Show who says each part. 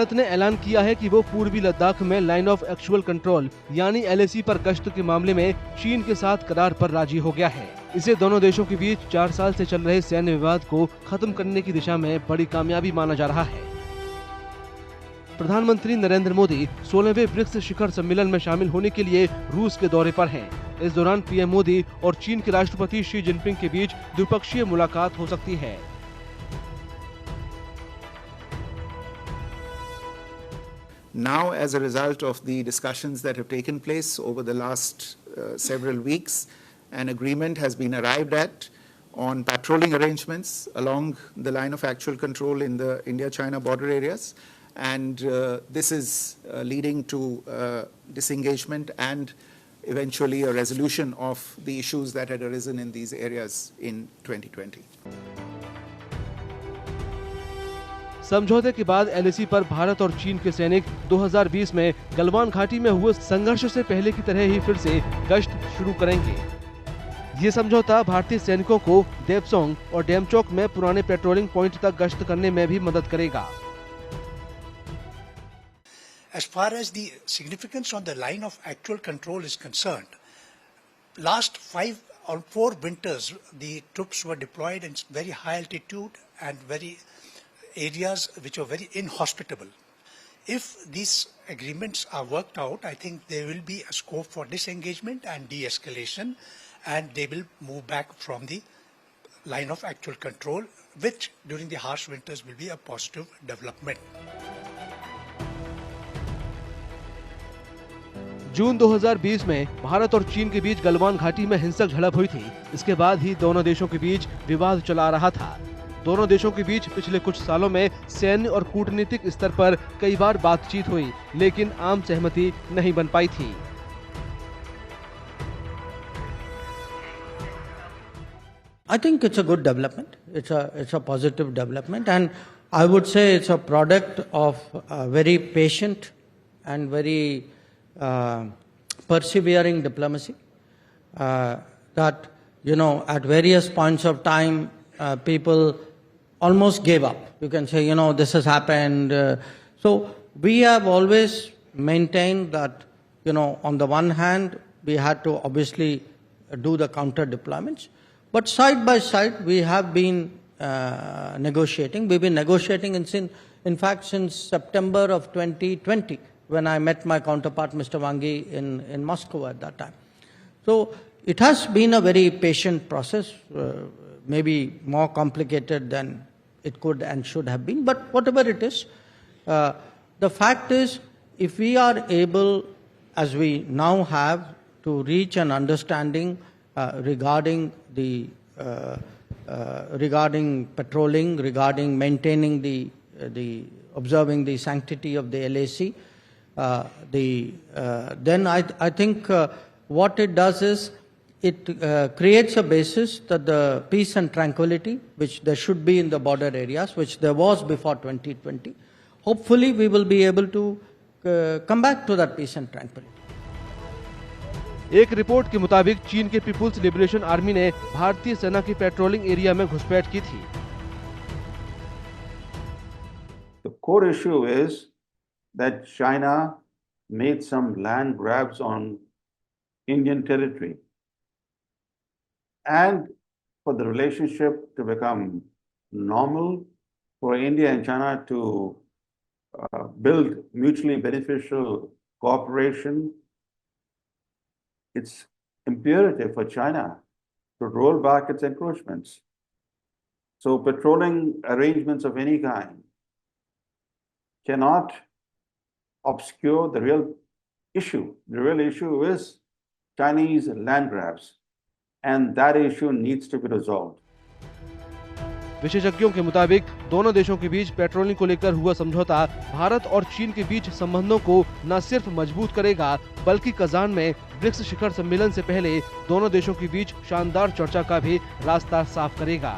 Speaker 1: भारत ने ऐलान किया है कि वो पूर्वी लद्दाख में लाइन ऑफ एक्चुअल कंट्रोल यानी LAC पर गश्त के मामले में चीन के साथ करार पर राजी हो गया है। इसे दोनों देशों के बीच 4 साल से चल रहे सैन्य विवाद को खत्म करने की दिशा में बड़ी कामयाबी माना जा रहा है। प्रधानमंत्री नरेंद्र मोदी 16वें ब्रिक्स शिखर सम्मेलन में शामिल होने के लिए रूस के दौरे पर हैं। इस दौरान पीएम मोदी और चीन के राष्ट्रपति शी जिनपिंग के बीच द्विपक्षीय मुलाकात हो सकती है।
Speaker 2: Now, as a result of the discussions that have taken place over the last several weeks, an agreement has been arrived at on patrolling arrangements along the line of actual control in the India-China border areas, and this is leading to disengagement and eventually a resolution of the issues that had arisen in these areas in 2020.
Speaker 1: समझौते के बाद LAC पर भारत और चीन के सैनिक 2020 में गलवान घाटी में हुए संघर्ष से पहले की तरह ही फिर से गश्त शुरू करेंगे। ये समझौता भारतीय सैनिकों को देपसोंग और डेमचोक में पुराने पेट्रोलिंग पॉइंट तक गश्त करने में भी मदद करेगा।
Speaker 3: As far as the significance on the line of actual control is concerned, last 5 or 4 winters the troops were deployed in very high altitude and very areas which are very inhospitable. If these agreements are worked out, I think there will be a scope for disengagement and de-escalation, and they will move back from the line of actual control, which during the harsh winters will be a positive development.
Speaker 1: जून 2020 में भारत और चीन के बीच गलवान घाटी में हिंसक झड़प हुई थी। इसके बाद ही दोनों देशों के बीच विवाद चला रहा था। दोनों देशों के बीच पिछले कुछ सालों में सैन्य और कूटनीतिक स्तर पर कई बार बातचीत हुई, लेकिन आम सहमति नहीं बन पाई थी।
Speaker 4: I think it's a good development. It's a positive development, and I would say it's a product of very patient and very persevering diplomacy. That at various points of time, people almost gave up. You can say, this has happened. So we have always maintained that, on the one hand, we had to obviously do the counter deployments, but side by side, we have been negotiating. We've been negotiating in fact, since September of 2020, when I met my counterpart, Mr. Wangi, in Moscow at that time. So it has been a very patient process, maybe more complicated than it could and should have been, but whatever it is, the fact is, if we are able, as we now have, to reach an understanding regarding patrolling, regarding maintaining the observing the sanctity of the LAC, then I think what it does is, it creates a basis that the peace and tranquility, which there should be in the border areas, which there was before 2020, hopefully we will be able to come back to that peace and tranquility.
Speaker 1: एक report के मुताबिक चीन के people's liberation army ने भारतीय सेना की patrolling area में घुसपैठ की थी।
Speaker 5: The core issue is that China made some land grabs on Indian territory. And for the relationship to become normal, for India and China to build mutually beneficial cooperation, it's imperative for China to roll back its encroachments. So patrolling arrangements of any kind cannot obscure the real issue. The real issue is Chinese land grabs, and that issue needs to be resolved.
Speaker 1: विशेषज्ञों के मुताबिक दोनों देशों के बीच patrolling को लेकर हुआ समझौता भारत और चीन के बीच संबंधों को न सिर्फ मजबूत करेगा, बल्कि कजान में ब्रिक्स शिखर सम्मेलन से पहले दोनों देशों के बीच शानदार चर्चा का भी रास्ता साफ करेगा।